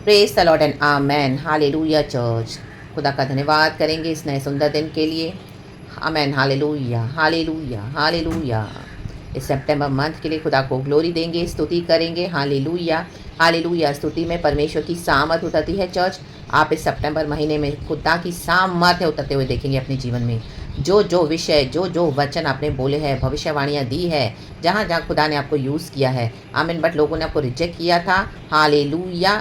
Praise the Lord and amen. Hallelujah church. खुदा का धन्यवाद करेंगे इस नए सुंदर दिन के लिए। आमेन। Hallelujah hallelujah hallelujah. इस सितंबर मंथ के लिए खुदा को ग्लोरी देंगे, स्तुति करेंगे। Hallelujah hallelujah. स्तुति में परमेश्वर की सामर्थ उतरती है चर्च। आप इस सितंबर महीने में खुदा की सामर्थ उतरते हुए देखेंगे अपने जीवन में। जो जो विषय, जो जो वचन आपने बोले हैं, भविष्यवाणियाँ दी है, जहाँ जहाँ खुदा ने आपको यूज़ किया है, आमीन, बट लोगों ने आपको रिजेक्ट किया था। हालेलुया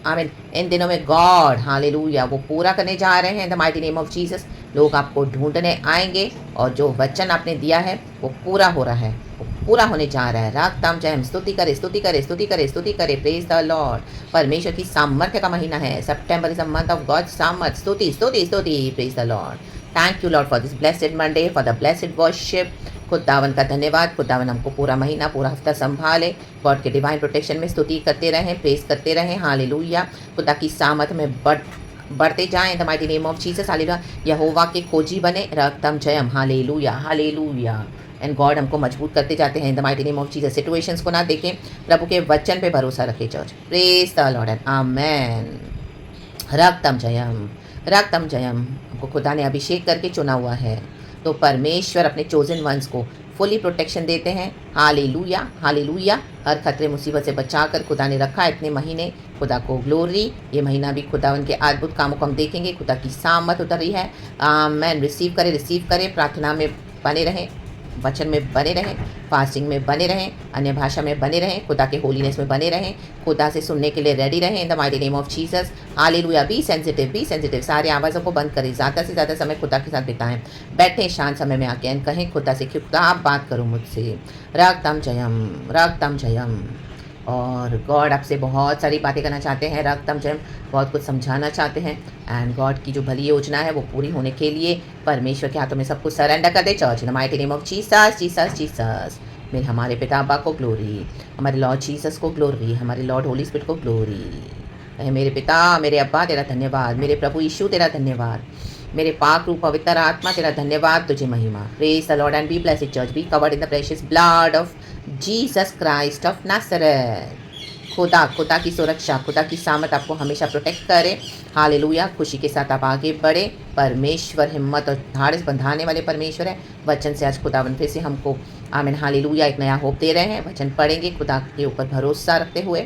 आमीन। इन दिनों में गॉड हालेलुया वो पूरा करने जा रहे हैं the mighty name of Jesus. लोग आपको ढूंढने आएंगे और जो वचन आपने दिया है वो पूरा हो रहा है, वो पूरा होने जा रहा है। राग ताम जय हम। स्तुति करे स्तुति करे स्तुति करे स्तुति करे। Praise the Lord. परमेश्वर की सामर्थ्य का महीना है। सितंबर is a month of God सामर्थ। स्तुति स्तुति स्तुति। Praise the Lord. Thank you Lord for this blessed Monday, for the blessed worship. खुदावन का धन्यवाद। खुदावन हमको पूरा महीना, पूरा हफ्ता संभाले। गॉड के डिवाइन प्रोटेक्शन में स्तुति करते रहें, प्रेस करते रहें। हालेलुया। खुदा की सामर्थ में बढ़ते जाएं the mighty name of Jesus. Hallelujah. यहोवा के खोजी बने, रक्तम जयम। Hallelujah hallelujah. एंड गॉड हमको मजबूत करते जाते हैं the mighty name of Jesus. Situations को ना देखें, प्रभु के वचन पे भरोसा रखें church. Praise the Lord and amen. रक्तम जयम रक्तम जयम। हमको खुदा ने अभिषेक करके चुना हुआ है, तो परमेश्वर अपने चोजन वंस को फुली प्रोटेक्शन देते हैं। Hallelujah hallelujah. हर खतरे मुसीबत से बचाकर खुदा ने रखा इतने महीने। खुदा को ग्लोरी। ये महीना भी खुदा उनके अद्भुत कामों को हम देखेंगे। खुदा की सामत उतर रही है। आमेन। रिसीव करें। प्रार्थना में बने रहें, वचन में बने रहें, फास्टिंग में बने रहें, अन्य भाषा में बने रहें, खुदा के होलीनेस में बने रहें, खुदा से सुनने के लिए रेडी रहें इन the mighty name of Jesus. Hallelujah. Be sensitive. सारे आवाज़ों को बंद करें। ज़्यादा से ज़्यादा समय खुदा के साथ बिताएं। बैठें शांत समय में आके एंड कहें खुदा से कि खुदा आप बात करो मुझसे। रक्तम जयम। और गॉड आपसे बहुत सारी बातें करना चाहते हैं। रक्तम जयम। बहुत कुछ समझाना चाहते हैं। एंड गॉड की जो भली योजना है वो पूरी होने के लिए परमेश्वर के हाथों में सब कुछ सरेंडर कर दे church in the mighty name of Jesus Jesus Jesus. मेरे हमारे पिताबा को ग्लोरी, हमारे लॉर्ड जीसस को ग्लोरी, हमारे लॉर्ड होली स्पिरिट को ग्लोरी। मेरे पिता, मेरे अब्बा तेरा धन्यवाद, मेरे प्रभु यीशु तेरा धन्यवाद, मेरे पाक रूप पवित्र आत्मा तेरा धन्यवाद, तुझे महिमा। Praise the Lord and be blessed church. Be covered in the precious blood of Jesus Christ of Nazareth. खुदा की सुरक्षा, खुदा की सामत आपको हमेशा प्रोटेक्ट करे। हालेलुया। खुशी के साथ आप आगे बढ़े। परमेश्वर हिम्मत और धाड़स बंधाने वाले परमेश्वर है। वचन से आज खुदावन फिर से हमको आमीन हालेलुया एक नया होप दे रहे हैं। वचन पढ़ेंगे, खुदा के ऊपर भरोसा रखते हुए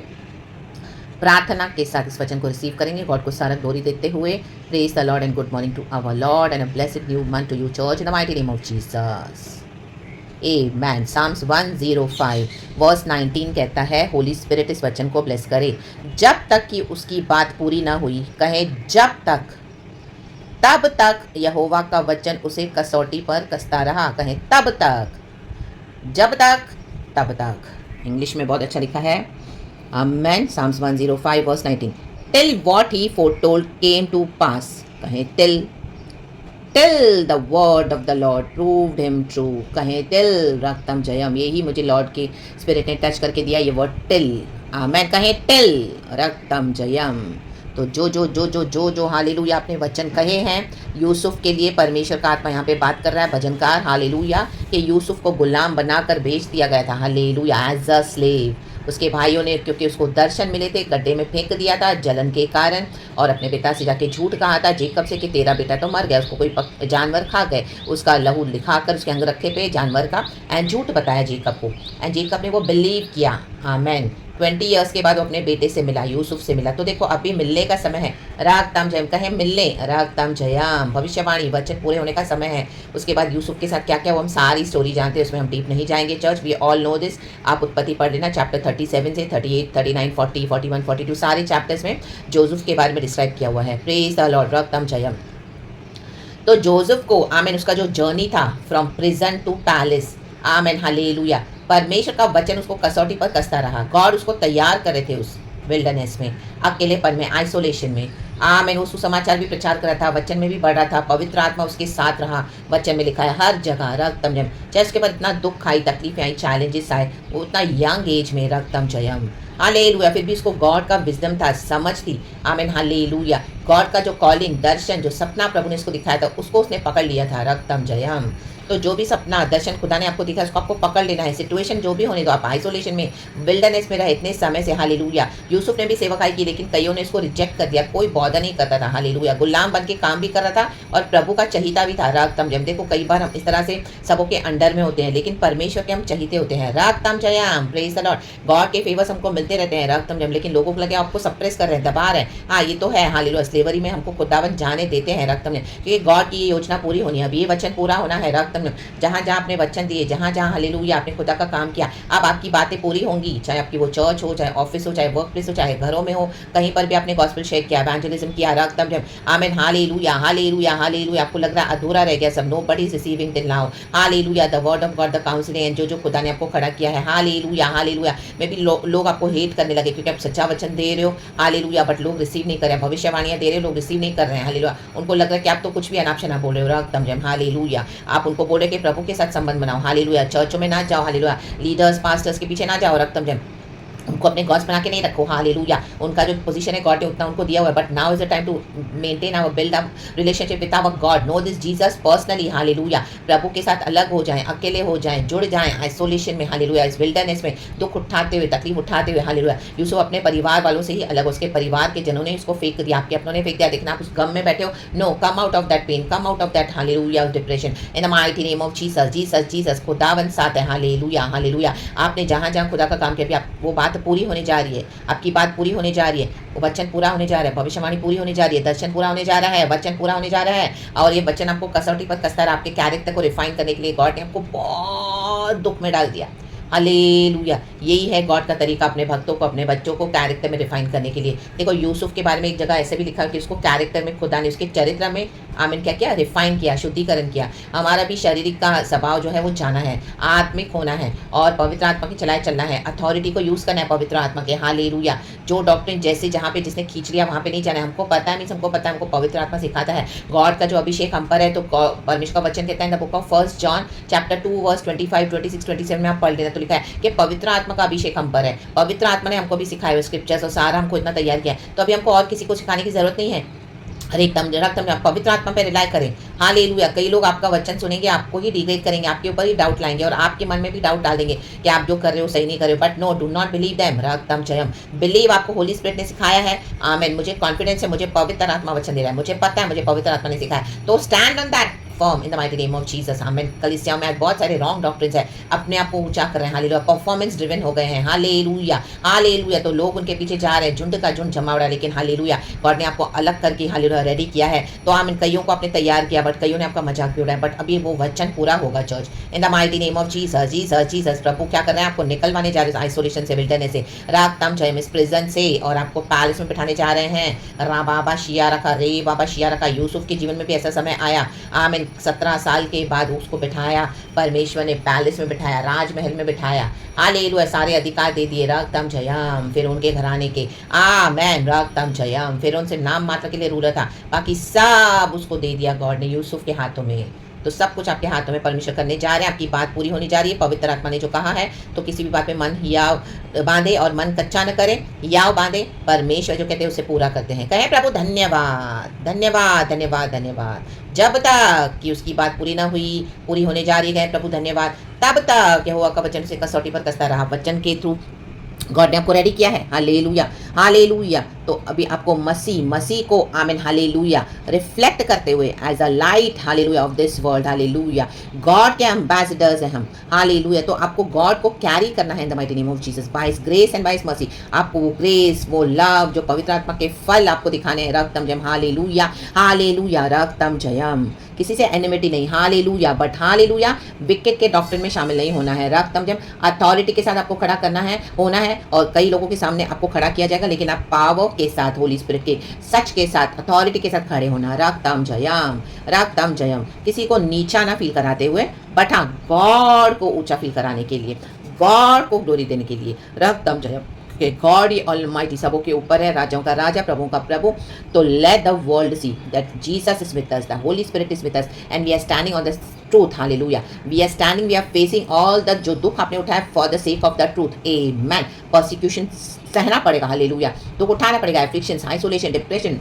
प्रार्थना के साथ इस वचन को रिसीव करेंगे। गॉड को सारा ग्लोरी देते हुए। Praise the Lord and good morning to our lord and a blessed new month to you church in the mighty name of Jesus. Amen। Psalms 105 verse 19 कहता है, होली स्पिरिट इस वचन को ब्लेस करे जब तक कि उसकी बात पूरी ना हुई। कहे जब तक, तब तक यहोवा का वचन उसे कसौटी पर कसता रहा। कहे तब तक, जब तक, तब तक। इंग्लिश में बहुत अच्छा लिखा है। Amen। Psalms 105 verse 19। Till what he foretold came to pass। कहे till the word of the Lord proved him true। कहें till रक्तम जयम। यही मुझे लॉर्ड के स्पिरिट ने टच करके दिया, ये वर्ड till। आमेन। कहें till रक्तम जयम। तो जो हालेलुया आपने वचन कहे हैं यूसुफ के लिए, परमेश्वर का आत्मा यहाँ पे बात कर रहा है भजनकार हालेलुया कि यूसुफ को गुलाम बनाकर बेच दिया गया था। हालेलुया। As a slave. उसके भाइयों ने, क्योंकि उसको दर्शन मिले थे, गड्ढे में फेंक दिया था जलन के कारण, और अपने पिता से जाके झूठ कहा था जेकब से कि तेरा बेटा तो मर गया, उसको कोई जानवर खा गए। उसका लहू लिखाकर उसके अंगरखे पे जानवर का एंड झूठ बताया जेकब को, एंड जेकब ने वो बिलीव किया। आमेन। 20 ईयर्स के बाद वो अपने बेटे से मिला, यूसुफ से मिला। तो देखो अभी मिलने का समय है। राग ताम जयम। कहें मिलने, राग ताम जयम। भविष्यवाणी, वचन पूरे होने का समय है। उसके बाद यूसुफ के साथ क्या क्या वो हम सारी स्टोरी जानते हैं, उसमें हम डीप नहीं जाएंगे church. We all know this. आप उत्पत्ति पढ़ लेना, चैप्टर 37 से 38, 39, 40, 41, 42 सारे चैप्टर्स में जोसेफ के बारे में डिस्क्राइब किया हुआ है। Praise the Lord. राग ताम जयम। तो जोसेफ को आमेन, उसका जो जर्नी था from prison to palace, amen hallelujah, परमेश्वर का वचन उसको कसौटी पर कसता रहा। गॉड उसको तैयार कर रहे थे उस विल्डरनेस में, अकेलेपन में, आइसोलेशन में। आमेन। वो सुसमाचार भी प्रचार कर रहा था, वचन में भी बढ़ रहा था, पवित्र आत्मा उसके साथ रहा। वचन में लिखा है हर जगह रक्तम जयम। चाहे उसके बाद इतना दुख आई, तकलीफें आई, चैलेंजेस आए, वो उतना यंग एज में रक्तम जयम। हालेलुया। फिर भी उसको गॉड का विजडम था, समझ थी। आमीन हालेलुया। गॉड का जो कॉलिंग, दर्शन, जो सपना प्रभु ने उसको दिखाया था, उसको उसने पकड़ लिया था। रक्तम जयम। तो जो भी सपना दर्शन खुदा ने आपको दिखा उसको आपको पकड़ लेना है। सिचुएशन जो भी होने दो, आप आइसोलेशन में विल्डरनेस में रहे इतने समय से, हालेलुया। यूसुफ ने भी सेवकाई की लेकिन कईयों ने इसको रिजेक्ट कर दिया, कोई बॉदर नहीं करता था, हालेलुया। गुलाम बन के काम भी कर रहा था और प्रभु का चहीता भी था, राग तम जयम। देखो कई बार हम इस तरह से सबों के अंडर में होते हैं लेकिन परमेश्वर के हम चहीते होते हैं, राग तम Jayam, praise the Lord. God के फेवर्स हमको मिलते रहते हैं, राग तम जयम, लेकिन लोगों को लगे आपको सप्रेस कर रहे हैं, दबा रहे हैं। हाँ ये तो है, हालेलुया। स्लेवरी में हमको खुदावन जाने देते हैं, राग तम जयम, क्योंकि गॉड की ये योजना पूरी होनी है। अब ये वचन पूरा होना है, राग तम जयम। जहाँ जहाँ आपने वचन दिए, जहाँ जहाँ हालेलुया आपने खुदा का काम किया, अब आपकी बातें पूरी होंगी, चाहे आपकी वो चर्च हो, चाहे ऑफिस हो, चाहे वर्क प्लेस हो, चाहे घरों में हो, कहीं पर भी आपने गॉस्पेल शेयर किया, एवेंजलिज्म किया, राग तम जयम, आमीन, हालेलुया, हालेलुया, हालेलुया। आपको लग रहा है अधूरा रह गया सब, nobody is receiving till now, hallelujah. The word of God, the counselling, and जो खुदा ने आपको खड़ा किया है, हालेलुया, हालेलुया। मे भी लोग आपको हेट करने लगे क्योंकि आप सच्चा वचन दे रहे हो, हालेलुया, बट लोग रिसीव नहीं कर रहे हैं। भविष्यवाणियां दे रहे हो, लोग रिसीव नहीं कर रहे हैं, हालेलुया। उनको लग रहा है कि आप तो कुछ भी अनाप शनाप बोल रहे हो, राग तम जयम, हालेलुया। आप उनको बोले कि प्रभु के साथ संबंध बनाओ, हालेलुया। चर्चों में ना जाओ, हालेलुया। लीडर्स पास्टर्स के पीछे ना जाओ, राग तम जयम। उनको अपने गॉड्स बना के नहीं रखो, हालेलुया। उनका जो पोजीशन है गॉड ने उतना उनको दिया हुआ है, but now is the time to maintain our build up relationship with our God, know this Jesus personally, hallelujah. प्रभु के साथ अलग हो जाएं, अकेले हो जाएं, जुड़ जाएं आइसोलेशन में, हालेलुया। इस विल्डरनेस में दुख उठाते हुए, तकलीफ उठाते हुए, हालेलुया। यूसुफ अपने परिवार वालों से ही अलग, उसके परिवार के जनों ने उसको फेंक दिया, आपके अपनों ने फेंक दिया। देखना आप उस गम में बैठे हो, no, come out of that pain, come out of that, hallelujah, depression, in the mighty name of Jesus, Jesus, Jesus. खुदावन साथ है, हालेलुया, हालेलुया। आपने जहाँ जहाँ खुदा का काम किया, आप वो बात पूरी होने जा रही है, आपकी बात पूरी होने जा रही है, वो वचन पूरा होने जा रहा है, भविष्यवाणी पूरी होने जा रही है, दर्शन पूरा होने जा रहा है, वचन पूरा होने जा रहा है। और ये वचन आपको कसौटी पर कसता है, आपके कैरेक्टर को रिफाइन करने के लिए गॉड ने आपको बहुत दुख में डाल दिया, हालेलुया। यही है गॉड का तरीका अपने भक्तों को, अपने बच्चों को कैरेक्टर में रिफाइन करने के लिए। देखो यूसुफ के बारे में एक जगह ऐसे भी लिखा है कि उसको कैरेक्टर में खुदा ने उसके चरित्र में आमीन क्या किया, रिफाइन किया, शुद्धिकरण किया। हमारा भी शारीरिक का स्वभाव जो है वो जाना है, आत्मिक होना है और पवित्र आत्मा के चलाए चलना है, अथॉरिटी को यूज़ करना है पवित्र आत्मा के, हालेलुया। जो डॉक्ट्रिन जैसे जहाँ पे जिसने खींच लिया वहाँ पे नहीं जाना है, हमको पता है, मीन्स हमको पता है, हमको पवित्र आत्मा सिखाता है। गॉड का जो अभिषेक हम पर है, तो परमेश्वर का वचन कहता है the book of 1 John chapter 2 verse 25, 26, 27 में आप पढ़ लेना, तो लिखा है कि पवित्र आत्मा का अभिषेक हम पर है। पवित्र आत्मा ने हमको भी सिखाया हुआ स्क्रिप्चर्स और सारा हमको इतना तैयार किया है, तो अभी हमको और किसी को सिखाने की जरूरत नहीं है। हर एकदम आप पवित्र आत्मा पे रिलाई करें, हालेलुया। कई लोग आपका वचन सुनेंगे, आपको ही डिग्रेड करेंगे, आपके ऊपर ही डाउट लाएंगे और आपके मन में भी डाउट डाल देंगे कि आप जो कर रहे हो सही नहीं कर रहे हो, but no, do not believe them, रागतम जयम। बिलीव, आपको होली स्पिरिट ने सिखाया है, आमीन। मुझे कॉन्फिडेंस है, मुझे पवित्र आत्मा वचन दे रहा है, मुझे पता है, मुझे पवित्र आत्मा ने सिखाया, तो stand on that form in the mighty name of Jesus, आमीन। कलीसिया में आज बहुत सारे रॉन्ग डॉक्ट्रिन्स है, अपने आप को ऊंचा कर रहे हैं, हालेलुया। परफॉर्मेंस ड्रिवन हो गए हैं, हालेलुया, हालेलुया। तो लोग उनके पीछे जा रहे हैं, झुंड का झुंड जमा हो रहा है, लेकिन हालेलुया गॉड ने आपको अलग करके हालेलुया रेडी किया है। तो आमीन, कईयों को आपने तैयार किया, बट कईयों ने आपका मजाक भी उड़ाया, बट अभी वो वचन पूरा होगा church, in the mighty name of Jesus, Jesus, Jesus. प्रभु क्या कर रहे हैं, आपको निकलवाने जा रहे हैं आइसोलेशन से, विल्डरनेस से, रागतम जयम, इस प्रिजन से, और आपको पैलेस में बिठाने जा रहे हैं। रा बाबा शिया रखा, रे बाबा शिया रखा। यूसुफ के जीवन में भी ऐसा समय आया, आमीन। 17 साल के बाद उसको बिठाया परमेश्वर ने, पैलेस में बिठाया, राजमहल में बिठाया, हालेलुया। सारे अधिकार दे दिए, रागतम जयम। फिर उनके घराने के, आमीन, रागतम जयम। फिर उनसे नाम मात्र के लिए रूलर था, बाकी सब उसको दे दिया गॉड ने यूसुफ के हाथों में। तो सब कुछ आपके हाथों में परमेश्वर करने जा रहे हैं, आपकी बात पूरी होने जा रही है। पवित्र आत्मा ने जो कहा है, तो किसी भी बात में मन याव बांधे और मन कच्चा न करे, याव बांधे, परमेश्वर जो कहते हैं उसे पूरा करते हैं। कहें प्रभु धन्यवाद, धन्यवाद, धन्यवाद, धन्यवाद। जब तक कि उसकी बात पूरी ना हुई, पूरी होने जा रही है, प्रभु धन्यवाद, तब तक यहोवा का वचन से कसौटी पर कसता रहा। वचन के थ्रू गॉड ने आपको रेडी किया है, हालेलुया, हालेलुया। तो अभी आपको मसीह को, आमीन, हालेलुया, रिफ्लेक्ट करते हुए as a light, hallelujah, of this world, hallelujah. God के एम्बेसडर्स हैं हम, हालेलुया। तो आपको गॉड को कैरी करना है इन the mighty name of Jesus, by his grace and by his mercy. आपको वो ग्रेस, वो लव, जो पवित्र आत्मा के फल आपको दिखाने हैं, रक्तम जयम, हालेलुया, हालेलुया, रक्तम जयम। किसी से एनिमिटी नहीं, हालेलुया, बट हालेलुया विकेट के डॉक्ट्रिन में शामिल नहीं होना है, रक्तम जयम। अथॉरिटी के साथ आपको खड़ा करना है, होना है, और कई लोगों के सामने आपको खड़ा किया जाएगा, लेकिन आप पावर के साथ, होली स्पिरिट के सच के साथ, अथॉरिटी के साथ खड़े होना, रागतम जयम, रागतम जयम। किसी को नीचा ना फील कराते हुए, बट हाँ गॉड को ऊंचा फील कराने के लिए, गॉड को ग्लोरी देने के लिए, रागतम जयम। गॉड ही ऑलमाइटी सबों के ऊपर है, राजाओं का राजा, प्रभुओं का प्रभु। तो let the world see that Jesus is with us, the holy spirit is with us, and we are standing on the truth, hallelujah. We are standing, we are facing all the, जो दुख आपने उठाया for the sake of the truth, amen. Persecution सहना पड़ेगा, hallelujah, दुख उठाना पड़ेगा, afflictions, isolation, depression,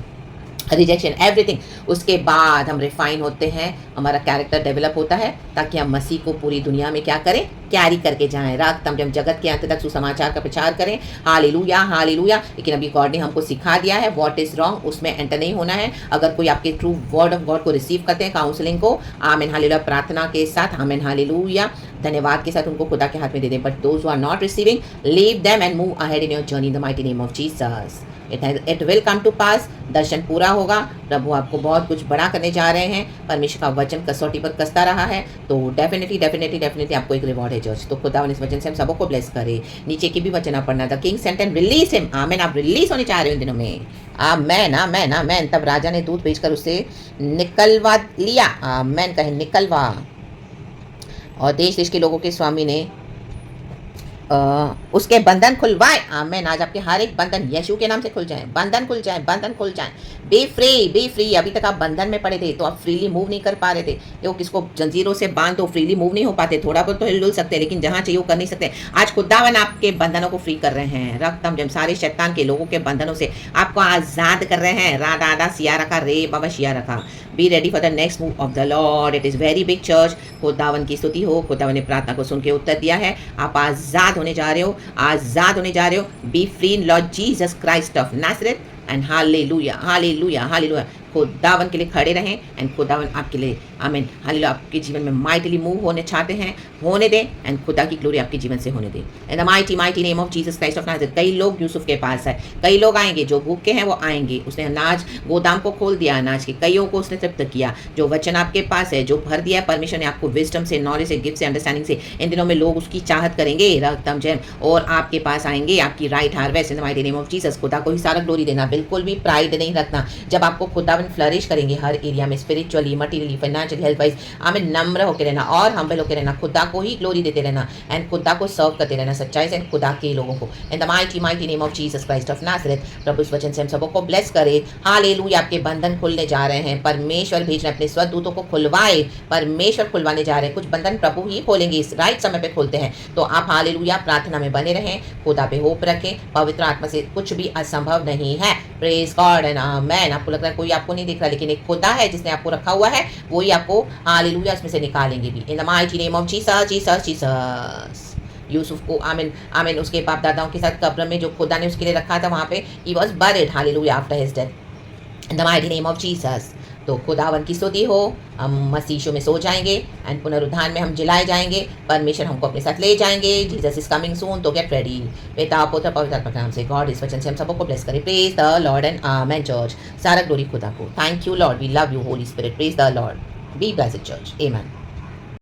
rejection everything. उसके बाद हम रिफाइन होते हैं, हमारा कैरेक्टर डेवलप होता है, ताकि हम मसीह को पूरी दुनिया में क्या करें, कैरी करके जाएं, रक्त हम जगत के अंत तक सुसमाचार का प्रचार करें। Hallelujah hallelujah. लेकिन अभी गॉड ने हमको सिखा दिया है व्हाट इज रॉन्ग, उसमें एंटर नहीं होना है। अगर कोई आपके ट्रू वर्ड ऑफ गॉड को रिसीव करते हैं, काउंसलिंग को, आमेन हालेलुया, प्रार्थना के साथ, आमेन हालेलुया, धन्यवाद के साथ उनको खुदा के हाथ में दे दें। But those who are not receiving, leave them and move ahead in your journey in the mighty name of Jesus. It will come to pass, दर्शन पूरा होगा। प्रभु आपको बहुत कुछ बड़ा करने जा रहे हैं। परमेश्वर का वचन कसौटी पर कसता रहा है, तो डेफिनेटली आपको एक रिवॉर्ड है जज। तो खुदा इस वचन से हम सबको ब्लेस करे। नीचे की भी वचन आप पढ़ना था, king sent and release him, amen. आप रिलीज होने चाह रहे हो इन दिनों में, आमेन आमेन आमेन। तब राजा ने दूध भेजकर उसे निकलवा लिया, आमेन कहे निकलवा। और देश देश के लोगों के स्वामी ने उसके बंधन खुलवाए, आमेन। आज आपके हर एक बंधन यीशु के नाम से खुल जाए, बंधन खुल जाए, बंधन खुल जाए। B free. अभी तक आप बंधन में पड़े थे, तो आप फ्रीली मूव नहीं कर पा रहे थे। देखो, किसको जंजीरों से बांध दो, फ्रीली मूव नहीं हो पाते, थोड़ा बहुत तो हिलडुल सकते हैं, लेकिन जहाँ चाहिए वो कर नहीं सकते। आज खुदावन आपके बंधनों को फ्री कर रहे हैं, रक्तम जम सारे शैतान के लोगों के बंधनों से आपको आज़ाद कर रहे हैं। राधा आधा सिया रखा, रे बाबा शिया रखा। Be ready for the next move of the Lord. It is very big church. खुदावन की स्तुति हो। खुदावन ने प्रार्थना को सुन के उत्तर दिया है। आप आज़ाद होने जा रहे हो, आज़ाद होने जा रहे हो। Be free in Lord Jesus Christ of Nazareth and hallelujah hallelujah hallelujah. खुदावन के लिए खड़े रहें एंड खुदावन आपके लिए, आमीन हालेलुया, आपके जीवन में माइटली मूव होने चाहते हैं, होने दें एंड खुदा की ग्लोरी आपके जीवन से होने दें इन the mighty name of Jesus Christ of Nazareth. कई लोग यूसुफ के पास है, कई लोग आएंगे, जो भूखे हैं वो आएंगे। उसने अनाज गोदाम को खोल दिया, अनाज के कईयों को उसने तृप्त किया। जो वचन आपके पास है, जो भर दिया है परमेश्वर ने आपको विजडम से, नॉलेज से, गिफ्ट से, अंडरस्टैंडिंग से, इन दिनों में लोग उसकी चाहत करेंगे, रकतम जैम, और आपके पास आएंगे आपकी right harvest in the mighty name of Jesus. खुदा को ही सारा ग्लोरी देना, बिल्कुल भी प्राइड नहीं रखना। जब आपको खुदावन फ्लरिश करेंगे हर एरिया में, spiritually, materially, financially, health wise, हमें नम्र होकर रहना और हम्बल होकर रहना, खुदा को ही ग्लोरी देते रहना एंड खुदा को सर्व करते रहना सच्चाई से खुदा के लोगों को in the mighty name of Jesus Christ of Nazareth. प्रभु इस वचन से हम सबको ब्लेस करे। हालेलुया। आपके बंधन खुलने जा रहे हैं, परमेश्वर भेज रहे हैं अपने स्वदूतों को खुलवाए, परमेश्वर खुलवाने जा रहे हैं। कुछ बंधन प्रभु ही खोलेंगे, इस राइट समय पे खोलते हैं। तो आप हालेलुया प्रार्थना में बने रहें, खुदा पे होप रखें, पवित्र आत्मा से कुछ भी असंभव नहीं है। प्रेज गॉड एंड आमेन। आपको लग रहा है कोई आपको नहीं दिख रहा, लेकिन एक खुदा है जिसने आपको रखा हुआ है, वही आपको हालेलुया इसमें से निकालेंगे भी इन the mighty name of Jesus Jesus Jesus. Yusuf को आमीन आमीन उसके बाप दादाओं के साथ कब्र में जो खुदा ने उसके लिए रखा था, वहाँ पे he was buried, hallelujah, after his death in the mighty name of Jesus. तो खुदावन की स्तुति हो। हम मसीह में सो जाएंगे एंड पुनरुत्थान में हम जिलाए जाएंगे, परमेश्वर हमको अपने साथ ले जाएंगे। जीसस इज कमिंग सून, तो गेट रेडी। पिता पुत्र पवित्र आत्मा के नाम से गॉड इस वचन से हम सबको ब्लेस करे। Praise the Lord and amen church. सारा ग्लोरी खुदा को। Thank you lord, we love you holy spirit. Praise the lord, be blessed church, amen.